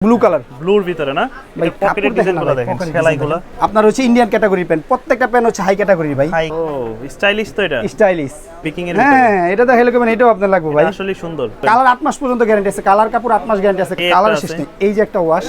Blue colour ব্লুর ভিতরে না ভাই পকেটের ডিজাইনগুলো দেখেন সেলাইগুলো আপনার হচ্ছে ইন্ডিয়ান ক্যাটাগরি প্যান্ট প্রত্যেকটা প্যান্ট হচ্ছে হাই ক্যাটাগরি ভাই ও স্টাইলিশ তো এটা স্টাইলিশ পিকিং এর ভিতরে হ্যাঁ এটা তো হেলো কেমন এটাও আপনার লাগবে ভাই আসলে সুন্দর কালার 8 মাস পর্যন্ত গ্যারান্টি আছে কালার কাপড় 8 মাস গ্যারান্টি আছে এই কালার একটা শেষ আছে। নেই এই যে একটা ওয়াশ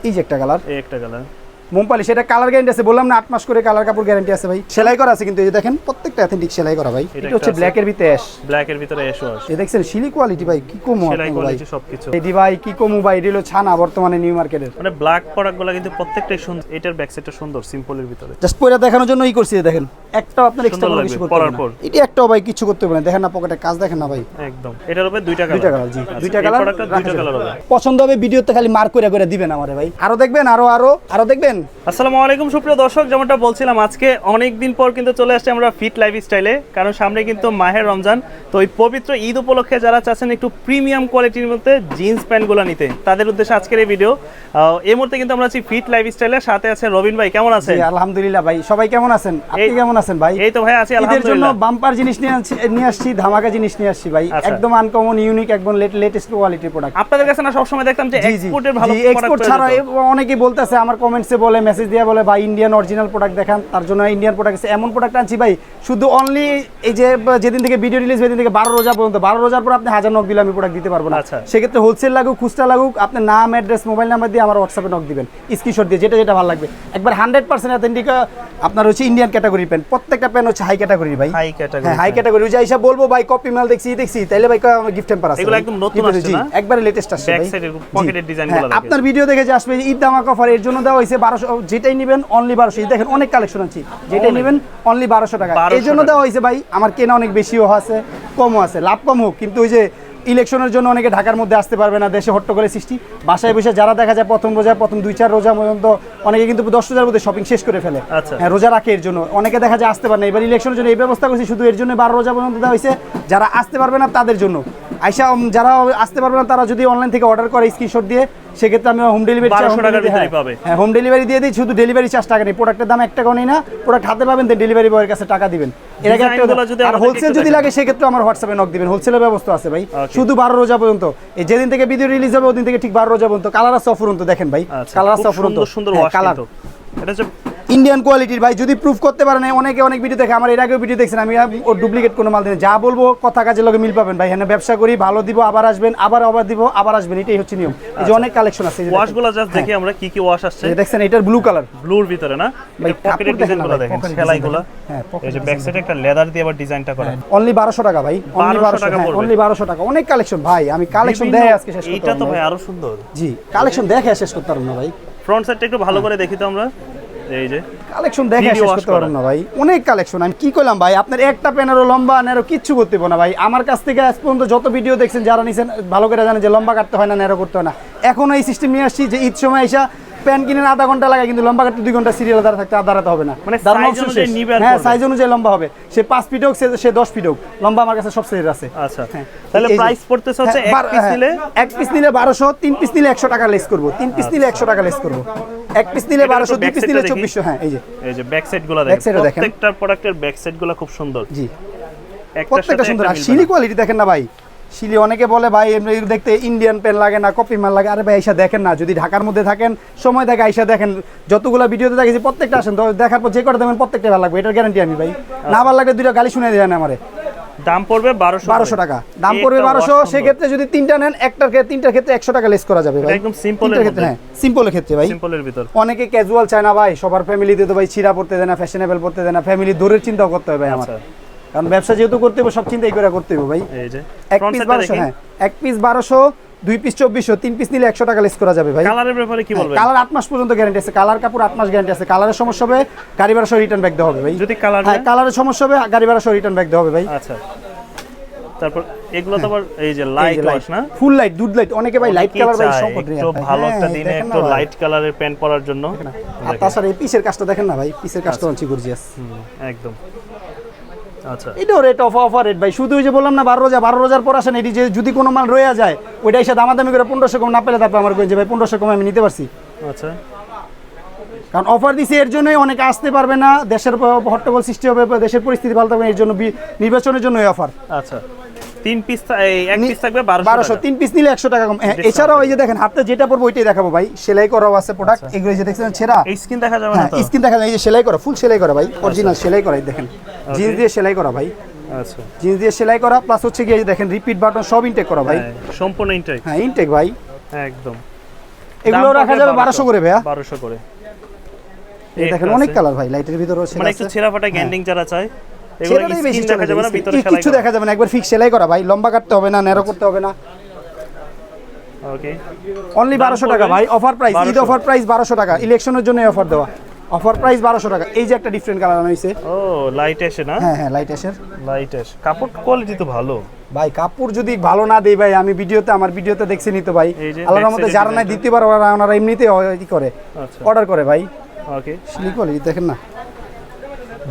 এই যে একটা কালার এই একটা কালার মোমপালি সেটা কালার গ্যারান্টি আছে বললাম না 8 মাস করে কালার কাপড় গ্যারান্টি আছে ভাই সেলাই করা আছে কিন্তু এই যে দেখেন প্রত্যেকটা অথেন্টিক সেলাই করা ভাই এটা এটা হচ্ছে একটা ব্ল্যাক এর ভিতরে অ্যাশ ব্ল্যাক এর ভিতরে এসো আছে এই দেখছেন সিলি কোয়ালিটি ভাই কি কম সেলাই ভাই কোয়ালিটি সবকিছু এই ভাই কি কম ভাই এটা হলো ছানা বর্তমানে নিউ মার্কেটের মানে ব্ল্যাক প্রোডাক্টগুলো কিন্তু প্রত্যেকটাই সুন্দর এটার ব্যাক সাইডটা সুন্দর সিম্পলের ভিতরে জাস্ট পরে দেখানোর জন্য করছি দেখেন একটাও আপনার এক্সট্রা সুন্দর কোনো কিছু লাগবে, করতে হবে পরার না পর। এটা একটাও ভাই কিছু করতে হবে না দেখেন না পকেটে কাজ দেখেন না ভাই একদম এটার উপরে দুইটা দুইটা কালার কালার জি দুইটা কালার দুইটা কালার হবে পছন্দ হবে ভিডিওতে খালি মার্ক করে করে দিবেন আমারে ভাই আরো দেখবেন আরো দেখবেন আসসালামু আলাইকুম সুপ্রিয় দর্শক যেমনটা বলছিলাম আজকে অনেক দিন পর কিন্তু চলে আসছে আমরা ফিট লাইফস্টাইলে কারণ সামনে কিন্তু মাহের রমজান তো এই পবিত্র ঈদ উপলক্ষে যারা চাচ্ছেন একটু প্রিমিয়াম কোয়ালিটির মধ্যে জিন্স প্যান্টগুলো নিতে তাদের উদ্দেশ্যে আজকের এই ভিডিও এই মুহূর্তে কিন্তু আমরা আছি ফিট লাইফস্টাইলের সাথে আছে রবিন ভাই কেমন আছেন জি আলহামদুলিল্লাহ ভাই সবাই কেমন আছেন আপনি কেমন আছেন ভাই এই তো ভাই আছি ঈদের জন্য আলহামদুলিল্লাহ বাম্পার জিনিস নিয়ে আসছি ধামাকা জিনিস নিয়ে আসছি ভাই আচ্ছা। একদম আনকমন ইউনিক একদম লেটেস্ট কোয়ালিটির প্রোডাক্ট আপনাদের কাছে না সবসময় দেখতাম যে এক্সপোর্টের ভালো এক্সপোর্ট ছাড়া অনেকেই বলতেছে আমার কমেন্টসে বলে মেসেজ দিয়ে বলে ভাই ইন্ডিয়ান অরিজিনাল প্রোডাক্ট দেখান তার জন্য ইন্ডিয়ান প্রোডাক্ট এমন প্রোডাক্ট আনছি ভাই শুধু অনলি এই যে যেদিন থেকে ভিডিও রিলিজ সেদিন থেকে 12 রোজা পর্যন্ত 12 রোজার পর আপনি 1000 নক দিলে আমি প্রোডাক্ট দিতে পারবো না আচ্ছা। সেক্ষেত্রে হোলসেল লাগুক খুচরা লাগুক আপনি নাম অ্যাড্রেস মোবাইল নাম্বার দিয়ে আমার হোয়াটসঅ্যাপে নক দিবেন স্ক্রিনশট দিয়ে যেটা ভালো লাগবে একবার 100% অথেন্টিক আপনার হচ্ছে ইন্ডিয়ান ক্যাটাগরি প্যান্ট প্রত্যেকটা প্যান্ট হচ্ছে হাই ক্যাটাগরি ভাই হাই ক্যাটাগরি হ্যাঁ হাই ক্যাটাগরি যে আইসা বলবো ভাই কপি মাল দেখছি তাইলে ভাই আমার গিফট টেম্পার আছে এগুলো একদম নতুন আসছে জি না? একবারে লেটেস্ট আসছে ব্যাক ভাই সাইডের পকেটের ডিজাইনগুলো হ্যাঁ, দেখেন আপনার ভিডিও দেখে যে আসবে ঈদ ধামাক অফার এর জন্য দেওয়া হয়েছে 1200 যেটাই নেবেন অনলি 1200 এই দেখেন অনেক কালেকশন আছে যেটাই নেবেন অনলি 1200 টাকা 1200 এই জন্য দেওয়া হয়েছে ভাই আমার কেনা অনেক বেশিও আছে কমও আছে লাভ কম হোক কিন্তু ওই যে ইলেকশনের জন্য অনেকে ঢাকার মধ্যে আসতে পারবে না দেশে হট্টগোলের সৃষ্টি বাসায় বসে যারা দেখা যায় প্রথম রোজা প্রথম 2-4 রোজা পর্যন্ত অনেকে কিন্তু 10 রোজার মধ্যে শপিং শেষ করে ফেলে আচ্ছা। হ্যাঁ রোজা রাখে এর জন্য অনেকে দেখা যায় আসতে পারে না এবার ইলেকশনের জন্য এই ব্যবস্থা করছি শুধু এর জন্য 12 রোজা পর্যন্ত দেওয়া হয়েছে যারা আসতে পারবে না তাদের জন্য আইসা যারা আসতে পারবে না তারা যদি অনলাইন থেকে অর্ডার করে স্ক্রিনশট দিয়ে সেক্ষেত্রে আমি হোম ডেলিভারি 1200 টাকার ভিতরেই পাবে। হ্যাঁ হোম ডেলিভারি দিয়ে দিই শুধু ডেলিভারি চার্জ টাকা নেই প্রোডাক্টের দাম 1 টাকাও নেই না প্রোডাক্ট হাতে পাবেন দেন ডেলিভারি বয়ের কাছে টাকা দিবেন এর আগে একটা ডিজাইনগুলো যদি আর আমাদেরকে হোলসেল একটু যদি দেখান। লাগে সেক্ষেত্রে আমার হোয়াটসঅ্যাপে নক দিবেন হোলসেলের ব্যবস্থা আছে ভাই Okay. শুধু 12 রোজা পর্যন্ত এই যেদিন থেকে ভিডিও রিলিজ হবে ওদিন থেকে ঠিক 12 রোজা পর্যন্ত কালার আছে অফুরন্ত দেখেন ভাই আচ্ছা, কালার খুব আছে অফুরন্ত সুন্দর সুন্দর ওয়াশ কালার কিন্তু এটা হচ্ছে ইন্ডিয়ান কোয়ালিটির ভাই যদি প্রুফ করতে পারেন অনেক ভিডিও দেখে আমার এর আগেও ভিডিও দেখছেন আমি ওর ডুপ্লিকেট কোনো মাল দিই না। যা বলবো কথা কাজের লগে মিল পাবেন ভাই হ্যাঁ ব্যবসা করি ভালো দিব আবার আসবেন আবার দিব আবার আসবেন এটাই হচ্ছে নিয়ম এই যে অনেক কালেকশন আছে এই যে দেখেন। ওয়াশগুলো জাস্ট দেখি আমরা কি কি ওয়াশ আসছে এই যে দেখছেন এটার ব্লু কালার ব্লুর ভিতরে না ভাই, এটা পকেটের কাপড় দেখেন না ডিজাইনগুলো ভাই, দেখেন পকেটের সেলাইগুলো হ্যাঁ, এই যে ব্যাক সাইডে একটা লেদার দিয়ে আবার ডিজাইনটা করা অনলি 1200 টাকা ভাই অনলি 1200 টাকা 1200 পড়বে। অনলি 1200 টাকা অনেক কালেকশন ভাই আমি কালেকশন বিভিন্ন- দেখে আজকে শেষ করতে এইটা তো পারবো না ভাই ভাই। আরো সুন্দর জি কালেকশন দেখে শেষ করতে পারবো না ভাই ফ্রন্ট সাইডটা একটু ভালো করে দেখি তো আমরা এই যে কালেকশন দেখে Video শেষ wash করতে পারবো করা। না ভাই অনেক কালেকশন আমি কি করলাম ভাই আপনার একটা প্যানেরও লম্বা নেরো কিচ্ছু করতে পারবো না ভাই আমার কাছ থেকে আজ পর্যন্ত যত ভিডিও দেখছেন যারা নিছেন ভালো করে জানেন যে লম্বা কাটতে হয় না নেরো করতে হয় না এখন এই সিস্টেম নিয়ে আসছি যে ঈদ সময় এসে প্যান কিনে আধা ঘন্টা লাগে কিন্তু লম্বা কাটতে 2 ঘন্টা সিরিয়াল দাঁড়া থাকতে দাঁড়াতে হবে না মানে দাঁড়ানো size option অনুযায়ী শেষ। নিবে আর হ্যাঁ করবে। সাইজ অনুযায়ী লম্বা হবে সে 5 ফিট হোক সে 10 ফিট হোক লম্বা আমার কাছে সব সাইজ আছে আচ্ছা হ্যাঁ। তাহলে এই যে- প্রাইস পড়তেছে হচ্ছে এক পিস নিলে এক পিস নিলে 1200 3 পিস নিলে 100 টাকা লেস করব 3 পিস নিলে 100 টাকা লেস করব এক পিস নিলে এটা 1200 একটু 2 পিস back নিলে side টা দেখি। 2400 হ্যাঁ এই যে এই যে ব্যাক সাইডগুলো Back দেখেন side-ও দেখেন। প্রত্যেকটা প্রোডাক্টের ব্যাক সাইডগুলো খুব সুন্দর জি একটার প্রত্যেকটা সাথে সুন্দর একটা আর মিলবে শিলি না। কোয়ালিটি দেখেন না ভাই শিলি অনেকে বলে ভাই এমনি দেখতে ইন্ডিয়ান পেন লাগে না কপি মাল লাগে আরে ভাই আইসা দেখেন না যদি ঢাকার মধ্যে থাকেন সময় থাকে আইসা দেখেন যতগুলো ভিডিওতে দেখেছি প্রত্যেকটা আসেন তো দেখার পর যে কটা দেবেন প্রত্যেকটা ভালো লাগবে এটার গ্যারান্টি আমি ভাই না ভালো লাগলে দুইটা গালি শুনে দেন আমারে দাম পড়বে 1200 টাকা দাম পড়বে 1200 সেক্ষেত্রে যদি তিনটা নেন তিনটার ক্ষেত্রে 100 টাকা লেস করা যাবে ভাই একদম simple তিনটার এর ক্ষেত্রে মধ্যে। হ্যাঁ সিম্পলের ক্ষেত্রে ভাই সিম্পলের ভিতর অনেকে ক্যাজুয়াল চায় না ভাই সবার ফ্যামিলিতে তো ভাই ছিঁড়া পড়তে দেয় না ফ্যাশনেবল পড়তে দেয় না ফ্যামিলি দূরের চিন্তাও করতে হবে ভাই আমার আচ্ছা কারণ ব্যবসা যেহেতু করতে হবে সব চিন্তাই করে করতে হবে ভাই এই যে এক ফ্রন্ট পিস সাইডটা 1200 দেখি হ্যাঁ এক পিস 1200 2 পিস 2400 3 পিস নিলে 100 টাকা লেস করা যাবে ভাই কালারের ব্যাপারে কি বলবেন কালার 8 মাস পর্যন্ত গ্যারান্টি আছে কালার কাপড় 8 মাস গ্যারান্টি আছে কালারের সমস্যা হবে গাড়ি ভাড়া সহ রিটার্ন ব্যাক দেওয়া হবে ভাই যদি কালার হ্যাঁ কালারের সমস্যা হবে গাড়ি ভাড়া সহ রিটার্ন ব্যাক দেওয়া হবে ভাই আচ্ছা তারপর এগুলো তো আবার এই যে লাইট ওয়াশ না ফুল লাইট দুধ লাইট অনেকে ভাই লাইট কি কালার ভাই চায়? সব করে একটু ভালো একটা দিনে একটু লাইট কালারের প্যান্ট পরার জন্য আর তাছাড়া এই পিসের কাজটা দেখেন না ভাই পিসের কাজটা আনছি গর্জিয়াস একদম আচ্ছা এটাও রেট অফার রেট ভাই শুধু ওই যে বললাম না 12 রোজার পর আসেন এটি যে যদি কোনো মাল রয়ে যায় ওইটাই সাথে দামাদামি করে 1500 কম না পেলে তারপর আমার কই যে ভাই 1500 কম আমি নিতে পারছি আচ্ছা কারণ অফার দিছি এর জন্যই অনেকে আসতে পারবে না দেশের হট্টগোল সৃষ্টি হবে দেশের পরিস্থিতি ভালো থাকবে এর জন্য নির্বাচনের জন্য এই অফার আচ্ছা তিন পিস এই এক পিস থাকবে 1200 তিন পিস নিলে 100 টাকা কম। হ্যাঁ, এছাড়াও এই যে দেখেন হাতে যেটা পড়বো ওইটাই দেখাবো ভাই, সেলাই করাও আছে প্রোডাক্ট। এগুলো যে দেখছেন ছেঁড়া, এই স্কিন দেখা যাবে না হ্যাঁ তো? স্কিন দেখা যায়, এই যে সেলাই করা, ফুল সেলাই করা ভাই, অরিজিনাল সেলাই করা, এই দেখেন জিন্স দিয়ে সেলাই করা ভাই, আচ্ছা জিন্স দিয়ে সেলাই করা, প্লাস হচ্ছে কি এই যে দেখেন রিপিট বাটন সব ইনটেক করা ভাই। হ্যাঁ, সম্পূর্ণ ইনটেক হ্যাঁ ইনটেক ভাই, একদম। এগুলো রাখা যাবে 1200 করে ভাইয়া। 1200 করে। এই দেখেন অনেক কালার ভাই, লাইটের ভিতরেও সেলাই মানে একটু আছে, ছেঁড়া ফাটা গ্যান্ডিং যারা চায় এগুলো সেটাই বেশি স্কিন দেখা যাবে না, ভিতরে সেলাই কিছু করা। দেখা যাবে না, একবার ফিক্স সেলাই করা ভাই, লম্বা কাটতে হবে না, ন্যারো করতে হবে না। ওকে, অনলি 1200 টাকা ভাই, offer price, Eid offer price 1200 টাকা, ইলেকশনের জন্য অফার দেওয়া, অফার প্রাইস 1200 টাকা। এই যে একটা ডিফারেন্ট কালার হইছে, ও লাইট এসে না? হ্যাঁ হ্যাঁ লাইট এসের লাইট এসে কাপড় কোয়ালিটি তো ভালো ভাই। কাপড় যদি ভালো না দেই ভাই, আমি ভিডিওতে আমার ভিডিওতে দেখছেনই তো ভাই, এই যে আল্লাহর back রহমতে side এ যারা নাই design দিতে পারে ওনারা এমনিতে ই করে, আচ্ছা অর্ডার করে ভাই। ওকে, সিলি কোয়ালিটি দেখেন না,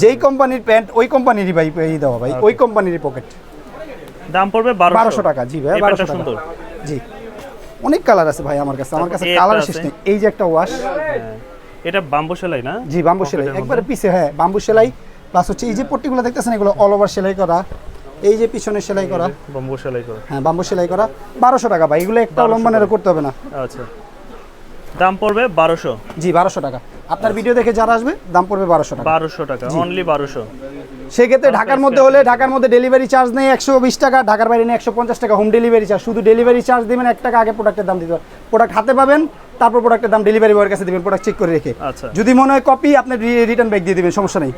যেই কোম্পানির প্যান্ট ওই কোম্পানিরই ভাই এই দেওয়া ভাই, ওই কোম্পানিরই পকেট। দাম পড়বে 1200 টাকা। জি ভাই, এই 1200 প্যান্টটা টাকা। সুন্দর। জি অনেক কালার আছে ভাই আমার কাছে, আমার কাছে এই একটা কালার আছে। শেষ নেই। এই যে একটা ওয়াশ, হ্যাঁ, এটা বাম্বু সেলাই না? জি বাম্বু সেলাই পকেটের একবারে পিছে, হ্যাঁ বাম্বু সেলাই, প্লাস হচ্ছে এই যে পট্টিগুলো দেখতেছেন এগুলো অল ওভার সেলাই করা, এই যে পিছনে সেলাই করা, বাম্বু সেলাই করা। হ্যাঁ বাম্বু সেলাই করা, 1200 টাকা ভাই। এগুলো একটা 1200 লম্বা নেড়ে করতে হবে না। আচ্ছা, দাম পড়বে 1200। জি 1200 টাকা। আপনার ভিডিও দেখে যারা আসবে দাম পড়বে 1200 টাকা। 1200 টাকা, অনলি 1200। সেক্ষেত্রে ঢাকার মধ্যে হলে ঢাকার মধ্যে ডেলিভারি চার্জ নেই 120 টাকা, ঢাকার বাইরে নেই 150 টাকা হোম ডেলিভারি চার্জ। শুধু ডেলিভারি চার্জ দিবেন 1 টাকা, আগে প্রোডাক্টের দাম দিতে হবে। প্রোডাক্ট হাতে পাবেন, তারপর প্রোডাক্টের দাম ডেলিভারি বয়ের কাছে দিবেন, প্রোডাক্ট চেক করে রেখে। আচ্ছা, যদি মনে হয় কপি, আপনি রিটার্ন ব্যাক দিয়ে দিবেন, সমস্যা নেই।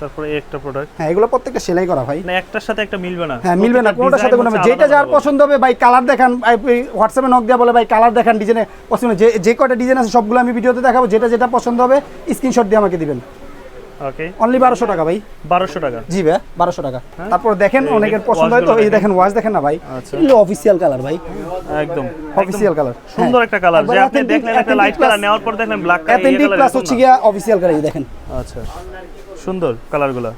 তারপরে এই একটা প্রোডাক্ট, হ্যাঁ এগুলো প্রত্যেকটা সেলাই করা ভাই, মানে একটার সাথে একটা মিলবে না। হ্যাঁ মিলবে না, কোনোটার সাথে কোনো, যেটা যার পছন্দ হবে ভাই কালার দেখান, হোয়াটসঅ্যাপে নক দেওয়া বলে ভাই কালার দেখান, ডিজাইনে পছন্দ, যে কয়টা ডিজাইন আছে সবগুলো আমি ভিডিওতে দেখাবো, যেটা যেটা পছন্দ হবে স্ক্রিনশট দিয়ে আমাকে দিবেন। ওকে, অনলি 1200 টাকা ভাই। 1200 টাকা। জি ভাই 1200 টাকা। হ্যাঁ? তারপর দেখেন এই অনেকের যে পছন্দ হয় তো, ওয়াশগুলো এই দেখেন ওয়াশ দেখেন না ভাই, আচ্ছা। এগুলো অফিসিয়াল কালার ভাই, একদম অফিসিয়াল কালার, সুন্দর একটা কালার, যে আপনি দেখলেন একটা লাইট কালার, নেওয়ার পর দেখলেন ব্ল্যাক কালার, অথেন্টিক প্লাস হচ্ছে গিয়া অফিসিয়াল কালার, এই দেখেন। আচ্ছা, সুন্দর কালারগুলো।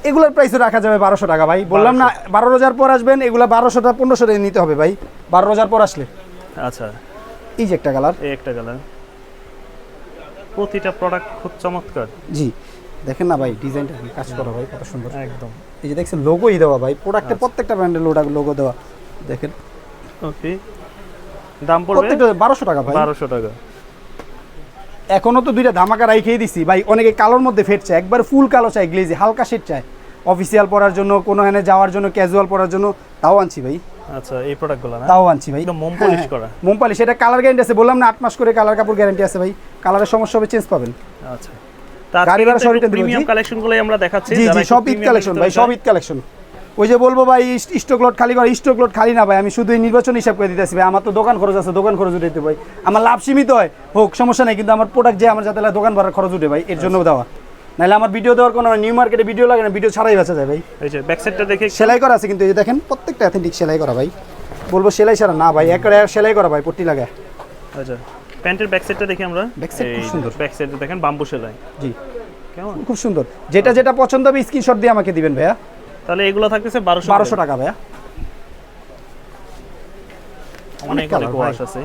এগুলোর প্রাইসও রাখা যাবে 1200 টাকা ভাই। বললাম না 12 রোজার পর আসবেন, এগুলো 1200টা 1500 টাকা নিতে হবে ভাই 12 রোজার পর আসলে। আচ্ছা, এই যে একটা কালার, এই একটা কালার, প্রতিটা প্রোডাক্ট খুব চমৎকার। জি দেখেন না ভাই, ডিজাইনটা কাজ করা ভাই কত সুন্দর। একদম, এই যে দেখছেন লোগোই দেওয়া ভাই, প্রোডাক্টে প্রত্যেকটা ব্র্যান্ডের লোগো দেওয়া, দেখেন। ওকে, দাম পড়বে প্রত্যেকটা 1200 টাকা ভাই। 1200 টাকা। এখনো তো দুইটা ধামাকা রাইখেই দিছি ভাই, অনেকে কালোর মধ্যে ফেট চায়, একবার ফুল কালো চাই, গ্লেজি হালকা শেড চায়, অফিসিয়াল পরার জন্য, কোনো এনে যাওয়ার জন্য, ক্যাজুয়াল পরার জন্য, তাও আনছি ভাই, আচ্ছা, এই প্রোডাক্টগুলো না? তাও আনছি ভাই। একদম মোম পলিশ করা। মোম পলিশ, এটা কালার গ্যারান্টি আছে, বললাম না 8 মাস করে কালার কাপড় গ্যারান্টি আছে ভাই, কালারের সমস্যা হবে চেঞ্জ পাবেন। আচ্ছা, গাড়ি ভাড়া সহ return দিব, প্রিমিয়াম জি। কালেকশনগুলোই আমরা দেখাচ্ছি। জি যারা জি একটু সব ঈদ premium কালেকশন ভাই, ভিতরে সব ঈদ কালেকশন। ওই যে বলবো ভাই স্টক লট খালি করে, স্টক লট খালি না ভাই, আমি শুধু এই নির্বাচন হিসাব করে দিতেছি ভাই, আমার তো দোকান খরচ আছে, দোকান খরচ উঠাইতে ভাই, আমার লাভ সীমিত হয় হোক সমস্যা নেই, কিন্তু আমার প্রোডাক্ট যে আমার যাতে দোকান ভাড়ার খরচ উঠে ভাই, এর জন্য দেওয়া, নাহলে আমার ভিডিও দেওয়ার কোনো নিউ মার্কেটে ভিডিও লাগে না, ভিডিও ছাড়াই বেচা যায় ভাই। এই যে ব্যাক সাইডটা দেখে সেলাই করা আছে কিন্তু, এই যে দেখেন প্রত্যেকটা অথেন্টিক সেলাই করা ভাই, বলবো সেলাই ছাড়া না ভাই, একবারে সেলাই করা ভাই, পট্টি লাগায়। আচ্ছা, প্যান্টের ব্যাক সাইডটা দেখি আমরা। Back side খুব সুন্দর। ব্যাক সাইডে দেখেন বাম্বু সেলাই, জি কেমন খুব সুন্দর, যেটা যেটা পছন্দ হবে স্ক্রিনশট দিয়ে আমাকে দিবেন ভাইয়া। তাহলে এগুলো থাকতেছে 1200 1200 টাকা ভাইয়া। অনেক colour অনেক ভাই। ওয়াশ আছে।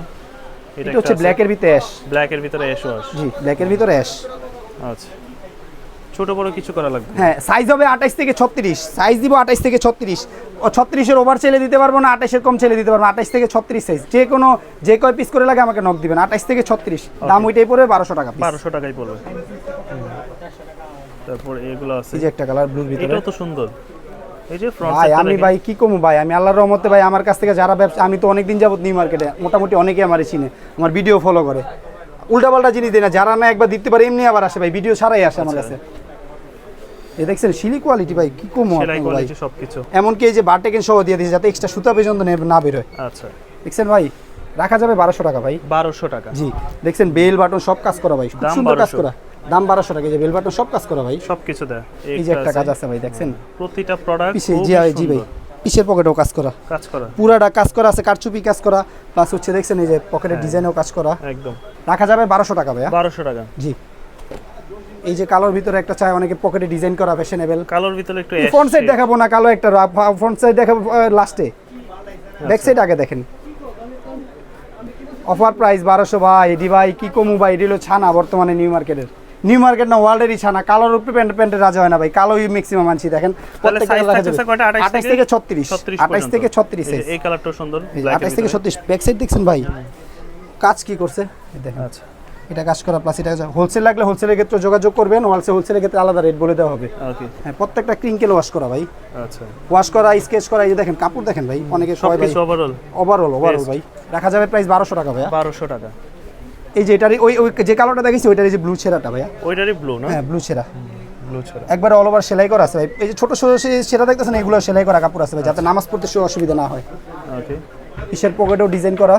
এটা হচ্ছে ব্ল্যাকের ভিতরে অ্যাশ, ব্ল্যাকের ভিতরে অ্যাশ ওয়াশ। জি ব্ল্যাকের ভিতরে অ্যাশ। আচ্ছা, ছোট বড় কিছু করা লাগবে? হ্যাঁ সাইজ হবে 28 থেকে 36, সাইজ দিব 28 থেকে 36, ও 36 এর ওভার ছেলে দিতে পারবো না, 28 এর কম ছেলে দিতে পারবো না, 28 থেকে 36 সাইজ, যে কোনো যে কয় পিস করে লাগে আমাকে নক দিবেন, 28 থেকে 36 দাম ওইটাই পড়বে 1200 টাকা পিস। 1200 টাকাই পড়বে। তারপর এগুলো আছে, এই যে একটা কালার ব্লুর ভিতরে, এটাও তো সুন্দর। এই যে ফ্রন্ট ভাই সাইডটা আমি ভাই কি কমু ভাই, আমি আল্লাহর রহমতে ভাই আমার কাছ থেকে যারা ব্যবসা, আমি তো অনেকদিন যাবত নিউ মার্কেটে, মোটামুটি অনেকেই আমারে চিনে, আমার ভিডিও ফলো করে, উল্টাপাল্টা জিনিস দেয় না, যারা না একবার দিতে পারে এমনি আবার আসে ভাই, ভিডিও ছাড়াই আসে আমার কাছে। এই দেখছেন সিলি কোয়ালিটি ভাই, কি কমু সেলাই ভাই, কোয়ালিটি সবকিছু। এমনকি এই যে বারটেকেন সহ দিয়ে দিয়েছে যাতে এক্সট্রা সুতা পর্যন্ত না বের হয়। আচ্ছা, দেখছেন ভাই রাখা যাবে 1200 টাকা ভাই। 1200 টাকা। জি দেখছেন বেল বাটন সব কাজ করা ভাই, খুব দাম সুন্দর কাজ 1200 করা, দাম 1200 টাকা। এই যে বেল বাটন সব কাজ করা ভাই, সবকিছু দেয়। এই যে একটা কাজ আছে ভাই, দেখছেন প্রতিটা প্রোডাক্ট পিছে, জি জি ভাই পিছের পকেটেও কাজ করা, কাজ করা, পুরাটা কাজ করা আছে, কারচুপি কাজ করা, প্লাস হচ্ছে দেখছেন এই যে পকেটের ডিজাইনেও কাজ করা, একদম রাখা যাবে 1200 টাকা ভাইয়া। 1200 টাকা। জি এই যে কালোর ভিতরে একটা চাই, অনেকে পকেটে ডিজাইন করা ফ্যাশনেবল, কালোর ভিতরে একটু ফ্রন্ট সাইড দেখাবো না, কালো একটা ফ্রন্ট সাইড দেখাবো লাস্টে, ব্যাক সাইড আগে দেখেন। অফার প্রাইস 1200 ভাই, এডি ভাই কি কমু ভাই, এডি হলো ছানা বর্তমানে নিউ মার্কেটের, নিউ মার্কেট না ওয়ার্ল্ডেরই ছানা, কালোর উপরে প্যান্টের রাজা হয় না ভাই, কালোই ম্যাক্সিমাম আনছি। দেখেন প্রত্যেকটা কালার আছে কয়টা? 28 থেকে 36, 28 থেকে 36 সাইজ। এই কালারটাও সুন্দর, 28 থেকে 36। ব্যাক সাইড দেখছেন ভাই, কাজ কি করছে দেখেন। আচ্ছা, এটা কাজ করা প্লাস এটা হোলসেল লাগলে হোলসেলের ক্ষেত্রে যোগাযোগ করবেন, হোলসেলের ক্ষেত্রে আলাদা রেট বলে দেওয়া হবে। ওকে, হ্যাঁ প্রত্যেকটা ক্রিঙ্কেল ওয়াশ করা ভাই, আচ্ছা, ওয়াশ করা স্কেচ করা। এই যে দেখেন কাপড় দেখেন ভাই, অনেকে সবাই ভাই সবকিছু ওভারঅল ওভারঅল ভাই। রাখা যাবে প্রাইস 1200 টাকা ভাইয়া। 1200 টাকা। এই যে এটারই ওই যে কালারটা দেখেছি ওইটারই যে ব্লু ছেঁড়াটা ভাইয়া, ওইটারই ব্লু না? হ্যাঁ ব্লু ছেঁড়া, ব্লু ছাড়া একবার অল ওভার সেলাই করা আছে ভাই। এই যে ছোট ছোট সেটা দেখতেছেন, এগুলো সেলাই করা কাপড় আছে ভাই, যাতে নামাজ পড়তে অসুবিধা না হয়। ওকে, পিসের পকেটেও ডিজাইন করা,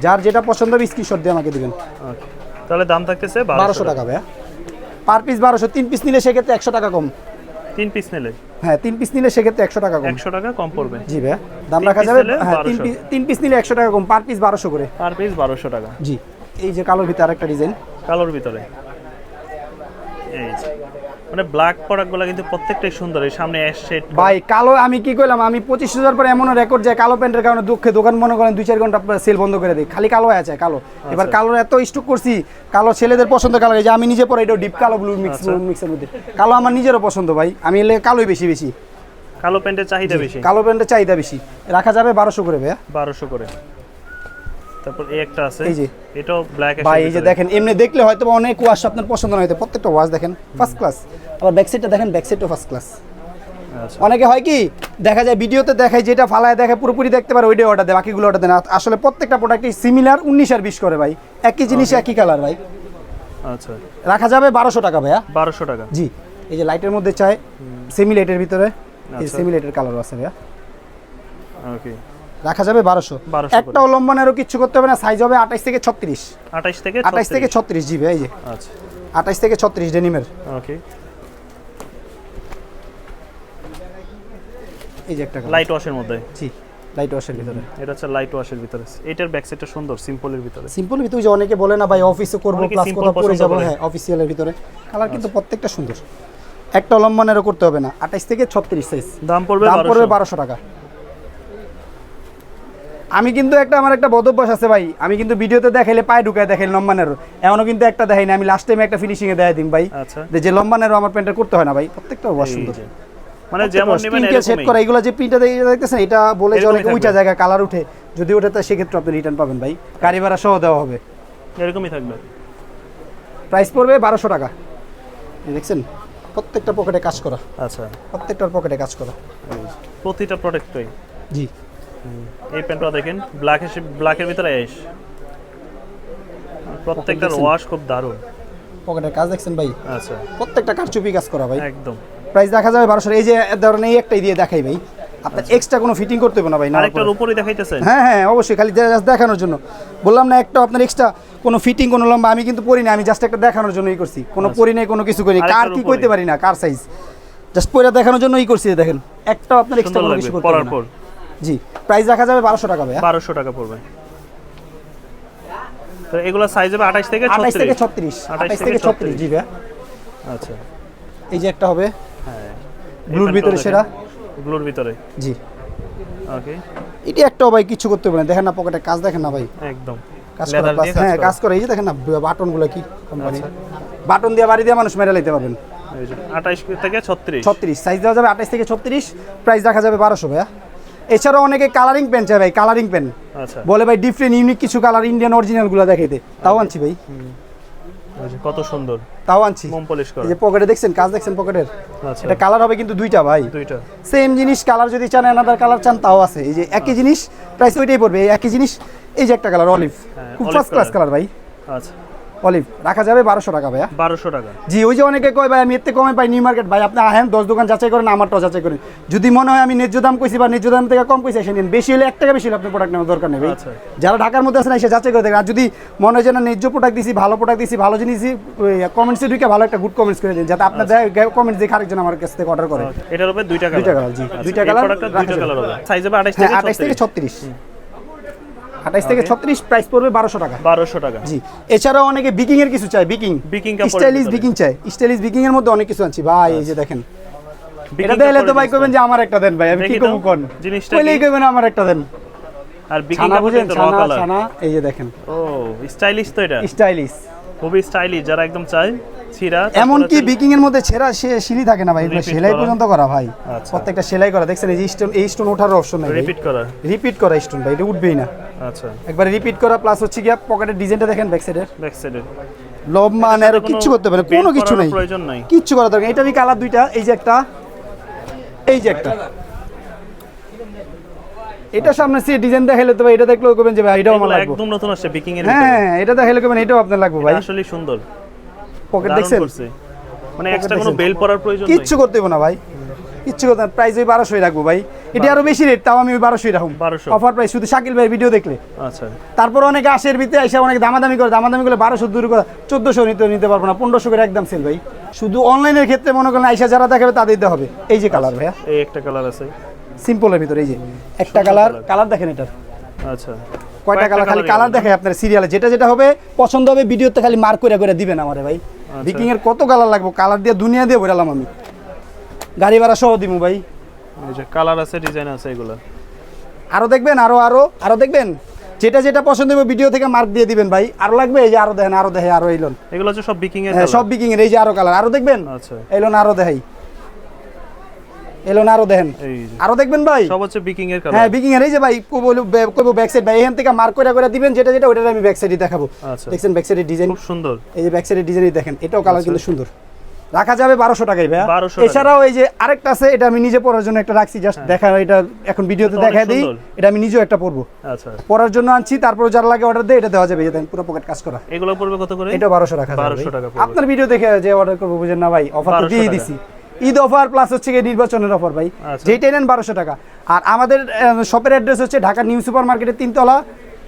যার যেটা পছন্দ হবে স্ক্রিনশট দিয়ে আমাকে দিবেন। ওকে, তাহলে দাম থাকতেছে 1200 টাকা ভাইয়া, পার পিস 1200। 3 পিস নিলে সেক্ষেত্রে 100 টাকা কম। 3 পিস নিলে? হ্যাঁ 3 পিস নিলে সেক্ষেত্রে 100 টাকা কম। 100 টাকা কম পড়বে। জি ভাইয়া, দাম 3 রাখা পিস যাবে। নিলে হ্যাঁ 1200 3 পিস নিলে 100 টাকা কম, পার পিস 1200 করে। পার পিস 1200 টাকা। জি, এই যে কালোর ভিতরে আরেকটা ডিজাইন, কালোর ভিতরে এই যে মানে ব্ল্যাক প্রোডাক্টগুলো কিন্তু প্রত্যেকটাই সুন্দর। এই সামনে অ্যাশ শেড ভাই কালো আমি কি কইলাম, আমি 25,000 পরে এমন রেকর্ড যায় কালো প্যান্টের কারণে দুঃখে দোকান মনে করেন 2-4 ঘন্টা সেল বন্ধ করে দেয়, খালি কালো আছে কালো। এবার কালোর এত স্টক করছি, কালো ছেলেদের পছন্দ কালার। এই যে আমি নিজে পরে এটা ডিপ কালো ব্লু মিক্সের মধ্যে, কালো আমার নিজেরও পছন্দ ভাই, আমি এলে কালোই বেশি বেশি। কালো প্যান্টের চাহিদা বেশি, কালো প্যান্টের চাহিদা বেশি। রাখা যাবে 1200 করে ভাইয়া, 1200 করে। তারপর এই একটা আছে, এই যে এটাও ব্ল্যাক ভাই। এই যে দেখেন এমনি দেখলে হয়তো অনেক ওয়াশ আপনার পছন্দ না হয়তো, প্রত্যেকটা ওয়াশ দেখেন ফার্স্ট ক্লাস। আবার ব্যাক সাইডটা দেখেন, ব্যাক সাইডও ফার্স্ট ক্লাস। আচ্ছা, অনেকে হয় কি দেখা যায় ভিডিওতে দেখায় যেটা ফালায় দেখে পুরোপুরি দেখতে পারে ওইটাই অর্ডার দেয়, বাকিগুলো অর্ডার দেয় না। আসলে প্রত্যেকটা প্রোডাক্টই সিমিলার, 19 আর 20 করে ভাই, একই জিনিস একই কালার ভাই। আচ্ছা, রাখা যাবে 1200 টাকা ভাইয়া। 1200 টাকা। জি, এই যে লাইটের মধ্যে চাই, সেমি লাইটের ভিতরে এই আচ্ছা। সেমি লাইটের কালার আছে ভাইয়া। ওকে, রাখা যাবে 1200। 1200 একটাও লম্বা নেরও কিছু করতে হবে না, সাইজ হবে 28 থেকে 36। 28 থেকে 28 থেকে 36 জি ভাই, এই যে আচ্ছা, 28 থেকে 36 ডেনিমের। ওকে, এই যে একটা লাইট ওয়াশের মধ্যে। জি, লাইট ওয়াশের ভিতরে। এটা হচ্ছে লাইট ওয়াশের ভিতরে। এটার ব্যাক সাইডটা সুন্দর, সিম্পলের ভিতরে। সিম্পল ভিতরে যে অনেকে বলে না ভাই অফিসে করব অনেকে প্লাস simple কোথাও পরে পছন্দ যাব, করে। হ্যাঁ অফিসিয়ালের ভিতরে কালার কিন্তু প্রত্যেকটা সুন্দর। একটা লম্বা নেরও করতে হবে না, 28 থেকে 36 সাইজ। দাম পড়বে দাম পড়বে 1200 1200 টাকা। আমি কিন্তু আমার একটা বদভ্যাস আছে ভাই, আমি কিন্তু ভিডিওতে দেখাইলে পায়ে ঢুকায় দেখাই লম্বা নেরো, এমনও কিন্তু একটা দেখাই না। আমি লাস্ট টাইমে একটা ফিনিশিং এ দেখাই দিম ভাই, আচ্ছা, যে লম্বা নেরো আমার প্যান্টে করতে হয় না ভাই, প্রত্যেকটা ওয়াশ এই সুন্দর। যে। মানে যেমন নেবেন সেট এরকমই। করা এগুলো যে প্রিন্টটা দেখতেছেন, এটা বলে যে এরকমই অনেক উইটা থাকবে। জায়গা কালার উঠে, যদি ওঠে তো সেক্ষেত্রে আপনি রিটার্ন পাবেন ভাই, গাড়ি ভাড়া সহ দেওয়া হবে। এরকমই থাকবে। প্রাইস পড়বে 1200 টাকা। এই দেখছেন প্রত্যেকটা পকেটে কাজ করা, আচ্ছা, প্রত্যেকটার পকেটে কাজ করা। এই যে। প্রতিটা প্রোডাক্টই। জি, এই প্যান্টটা দেখেন, ব্ল্যাকের ভিতরে অ্যাশ। প্রত্যেকটার ওয়াশ খুব দারুণ। পকেটের কাজ দেখছেন ভাই, আচ্ছা, প্রত্যেকটা কারচুপি কাজ করা ভাই। একদম। প্রাইস দেখা যাবে 1200। এই যে ধরেন এই একটাই দিয়ে দেখাই ভাই, আপনার এক্সট্রা কোনো ফিটিং করতে হবে না ভাই। আরেকটার উপরেই দেখাইতেছেন? হ্যাঁ হ্যাঁ অবশ্যই, খালি জাস্ট দেখানোর জন্য বললাম না, একটা আপনার এক্সট্রা কোনো ফিটিং কোনো লম্বা আমি কিন্তু পরি না, আমি জাস্ট একটা দেখানোর জন্যই করছি, কোনো পরি নাই কোনো কিছু করি। কার আরেকটার কি উপরে? কইতে পারি না, কার সাইজ জাস্ট পরে দেখানোর জন্যই করছি। দেখেন একটাও আপনার এক্সট্রা সুন্দর কোনো লাগবে কিছু করতে পরার হবে পর। না। জি, প্রাইস রাখা যাবে 1200 টাকা ভাই। 1200 টাকা পড়বে। তো এগুলা সাইজ হবে 28 থেকে 28 থেকে 36। 36, 28 থেকে 36 জি ভাই। আচ্ছা, এই যে একটা হবে হ্যাঁ, ব্লুর ভিতরে সেরা। ব্লুর ভিতরে। জি, ওকে, এটি একটাও ভাই কিছু করতে হবে না। দেখেন না পকেটে কাজ, দেখেন না ভাই একদম কাজ করা, লেদার প্লাস দিয়ে হ্যাঁ কাজ কাজ করে। এই যে দেখেন না বাটনগুলো কি কোম্পানি, বাটন দিয়ে বাড়ি দিয়ে মানুষ মেরে লাইতে পারবেন। এই যে 28 থেকে 36। 36 সাইজ দেওয়া যাবে 28 থেকে 36, প্রাইস রাখা যাবে 1200 ভাইয়া। এছাড়াও অনেকে কালারিং পেন চায় ভাই, কালারিং পেন আচ্ছা, বলে ভাই ডিফারেন্ট ইউনিক কিছু কালার ইন্ডিয়ান অরিজিনালগুলো দেখাইতে, তাও আনছি ভাই, এই যে কত সুন্দর তাও আনছি। মোম পলিশ করা। এই যে পকেটে দেখছেন কাজ, দেখছেন পকেটের, আচ্ছা, এটা কালার হবে কিন্তু দুইটা ভাই, দুইটা সেম জিনিস কালার যদি চান অ্যানাদার কালার চান তাও আছে। এই যে একই জিনিস প্রাইস ওইটাই পড়বে, এই একই জিনিস। এই যে একটা কালার অলিভ, খুব olive first class color। Colour ভাই, আচ্ছা, অলিভ। রাখা যাবে 1200 টাকা ভাইয়া। 1200 টাকা। জি, ওই যে অনেকে কয় ভাই আমি এতে কমে পাই নিউ মার্কেট, ভাই আপনি আহেন 10 দোকান যাচাই করেন, আমারটাও যাচাই করেন। যদি মনে হয় আমি ন্যায্য দাম কইছি বা ন্যায্য দাম থেকে কম কইছি এসে নিন, বেশি হলে 1 টাকা বেশি হলে আপনি প্রোডাক্ট নেওয়ার দরকার নেই ভাই। আচ্ছা, যারা ঢাকার মধ্যে আছেন এসে যাচাই করে দেখেন। আর যদি মনে হয় যে না ন্যায্য প্রোডাক্ট দিছি, ভালো প্রোডাক্ট দিছি, ভালো জিনিস দিছি, কমেন্টসে ঢুকে ভালো একটা গুড কমেন্টস করে দিন, যাতে আপনার কমেন্টস দেখে আরেকজন আমার কাছ থেকে অর্ডার করে। এটার উপরে দুইটা কালার। দুইটা কালার, জি, দুইটা কালার। দুইটা কালার হবে। সাইজ হবে 28 হ্যাঁ থেকে 28 থেকে 36। 36, 28 থেকে 36, প্রাইস পড়বে 1200 টাকা। 1200 টাকা। জি, এছাড়াও অনেকে বিকিং এর কিছু চায়, বিকিং কাপড়ের স্টাইলিশ ভিতরে। বিকিং চায়, স্টাইলিশ বিকিং এর মধ্যে অনেক কিছু আনছি ভাই। এই যে দেখেন Biking এটা দিলে তো কাপড়ের ভাই কইবেন যে আমার একটা দেন ভাই, আমি কি দেখি করব তো, কোন জিনিসটা কইলেই কি? কইবেন আমার একটা দেন। আর বিকিং ছানা কাপড় বুঝেন, কিন্তু র ছানা কালার। ছানা। এই যে দেখেন ও স্টাইলিশ তো এটা, স্টাইলিশ, খুবই স্টাইলিশ। যারা একদম চায় ছিঁড়া, এমনকি বিকিং এর মধ্যে ছেঁড়া সিঁড়ি থাকে না ভাই, এগুলো Repeat সেলাই করা। পর্যন্ত করা ভাই। আচ্ছা। প্রত্যেকটা সেলাই করা, দেখছেন এই যে স্টোন, এই স্টোন ওঠার অপশন নাই, রিপিট করা। রিপিট করা স্টোন ভাই, এটা উঠবেই না, আচ্ছা, একবারে রিপিট করা। প্লাস হচ্ছে কি পকেটের ডিজাইনটা দেখেন ব্যাক সাইডের, ব্যাক সাইডে লম্বা ন্যারো কিচ্ছু করতে পারে, কোনো কিছু নাই, প্রয়োজন নাই। কিচ্ছু করা দরকার। এটারই কালার দুইটা, এই যে একটা, এই যে একটা। এটা সামনে সে ডিজাইন দেখাইলে তো ভাই এটা দেখলেও করবেন যে ভাই এটাও আমার এগুলো লাগবে। একদম নতুন আসছে বিকিং এর ভিতরে। হ্যাঁ, এটা দেখাইলে করবেন এটাও আপনার লাগবে ভাই। আসলে সুন্দর, পকেট দারুণ দেখছেন, করছে। মানে এক্সট্রা কোনো বেল পরার প্রয়োজন নাই। কিচ্ছু করতে হবে না ভাই, কিচ্ছু করতে না। প্রাইস ওই 1200 রাখবো ভাই, এটা আরো বেশি রেট, তাও আমি ওই 1200 রাখুন 1200 অফার প্রাইস, শুধু শাকিল ভাই ভিডিও দেখলে। আচ্ছা, তারপর অনেকে আসের ভিতরে এসে অনেক দামাদামি করে, দামাদামি করে 1200 দূর করে 1400 নিতে পারবো না, 1500 করে একদম সেল ভাই। শুধু অনলাইনের ক্ষেত্রে মনে করেন আইসা যারা দেখাবে তাদের দিতে হবে। এই যে কালার ভাইয়া, এই একটা কালার আছে। সিম্পলের ভিতরে এই যে একটা কালার, কালার দেখেন এটার আচ্ছা, কয়টা কালার, খালি কালার দেখে আপনার সিরিয়ালে যেটা যেটা হবে পছন্দ হবে ভিডিওতে খালি মার্ক করে করে দিবেন আমারে ভাই। বিকিং এর কত কালার লাগবে, কালার দিয়ে দুনিয়া দিয়ে ভরালাম আমি, গাড়ি ভাড়া সহ দিমু ভাই। এই যে কালার আছে, ডিজাইন আছে, এগুলো আরো দেখবেন, আরো আরো আরো দেখবেন, যেটা যেটা পছন্দ হবে ভিডিও থেকে মার্ক দিয়ে দিবেন ভাই। আরো লাগবে, এই যে আরো দেখেন, আরো দেখে, আরো এইলন, এগুলো হচ্ছে সব বিকিং এর হ্যাঁ কালার। সব বিকিং এর। এই যে আরো কালার, আরো দেখবেন, আচ্ছা, এইলন আরো দেখাই, এলন আরো দেখেন, এই যে আরো দেখবেন ভাই, সব হচ্ছে বিকিং এর কালার। হ্যাঁ বিকিং এর। এই যে ভাই কইবো ব্যাক সাইড ভাই, এখান থেকে মার্ক করে করে দিবেন যেটা যেটা, ওটা আমি ব্যাক সাইডে দেখাবো। আচ্ছা, দেখছেন ব্যাক সাইডের ডিজাইন, খুব সুন্দর। এই যে ব্যাক সাইডের ডিজাইনই দেখেন, এটাও কালার কিন্তু সুন্দর। রাখা যাবে 1200 টাকায় ভাই। 1200 টাকা। এছাড়াও এই যে আরেকটা আছে, এটা আমি নিজে পরার জন্য একটা রাখছি, জাস্ট দেখা, এটা এখন ভিডিওতে এটা তো দেখায় অনেক দিই, সুন্দর। এটা আমি নিজেও একটা পরবো, আচ্ছা, পরার জন্য আনছি। তারপর যারা লাগে অর্ডার দেয়, এটা দেওয়া যাবে, এই যে দেখেন পুরো পকেট কাজ করা। এগুলো পড়বে কত করে? এটা 1200 রাখা যাবে 1200 ভাই। টাকা পড়বে। আপনার ভিডিও দেখে যে অর্ডার করবো, বুঝেন না ভাই, অফার তো 1200 দিয়ে টাকা। দিছি, ঈদ অফার প্লাস হচ্ছে গিয়ে নির্বাচনের অফার ভাই, আচ্ছা। যেইটাই নেন 1200 টাকা। আর আমাদের শপের অ্যাড্রেস হচ্ছে ঢাকা নিউ সুপার মার্কেটের 3 তলা,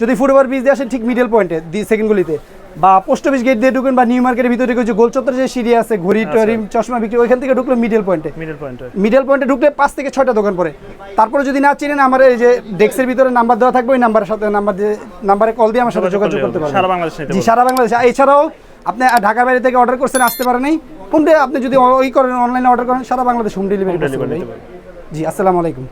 যদি ফুটওভার ব্রিজ দিয়ে আসেন ঠিক মিডল পয়েন্টে সেকেন্ড গলিতে, বা পোস্ট অফিস গেট দিয়ে ঢুকেন, বা নিউ মার্কেটের ভিতরে ঢুকে যে গোল চত্বরে যে সিঁড়ি আছে, ঘড়ি টরিম চশমা বিক্রি, ওইখান থেকে ঢুকলে মিডল পয়েন্টে, মিডল পয়েন্টে। মিডল পয়েন্টে ঢুকলে 5 থেকে 6টা দোকান পড়ে। তারপরে যদি না চিনেন, আমার এই যে ডেস্কের ভিতরে নাম্বার দেওয়া থাকবে, ওই নাম্বারের সাথে নাম্বারে কল দিয়ে আমার সাথে যোগাযোগ করতে পারবেন। সারা বাংলাদেশ নিতে জি, পারবেন। সারা বাংলাদেশ। এছাড়াও আপনি ঢাকার বাইরে থেকে অর্ডার করছেন, আসতে পারেন নাই, ফোন আপনি যদি ওই করেন, অনলাইনে অর্ডার করেন, সারা বাংলাদেশ হোম ডেলিভারি ডেলিভারি করতে নিতে পারবেন। পারবেন। জি, আসসালামু আলাইকুম।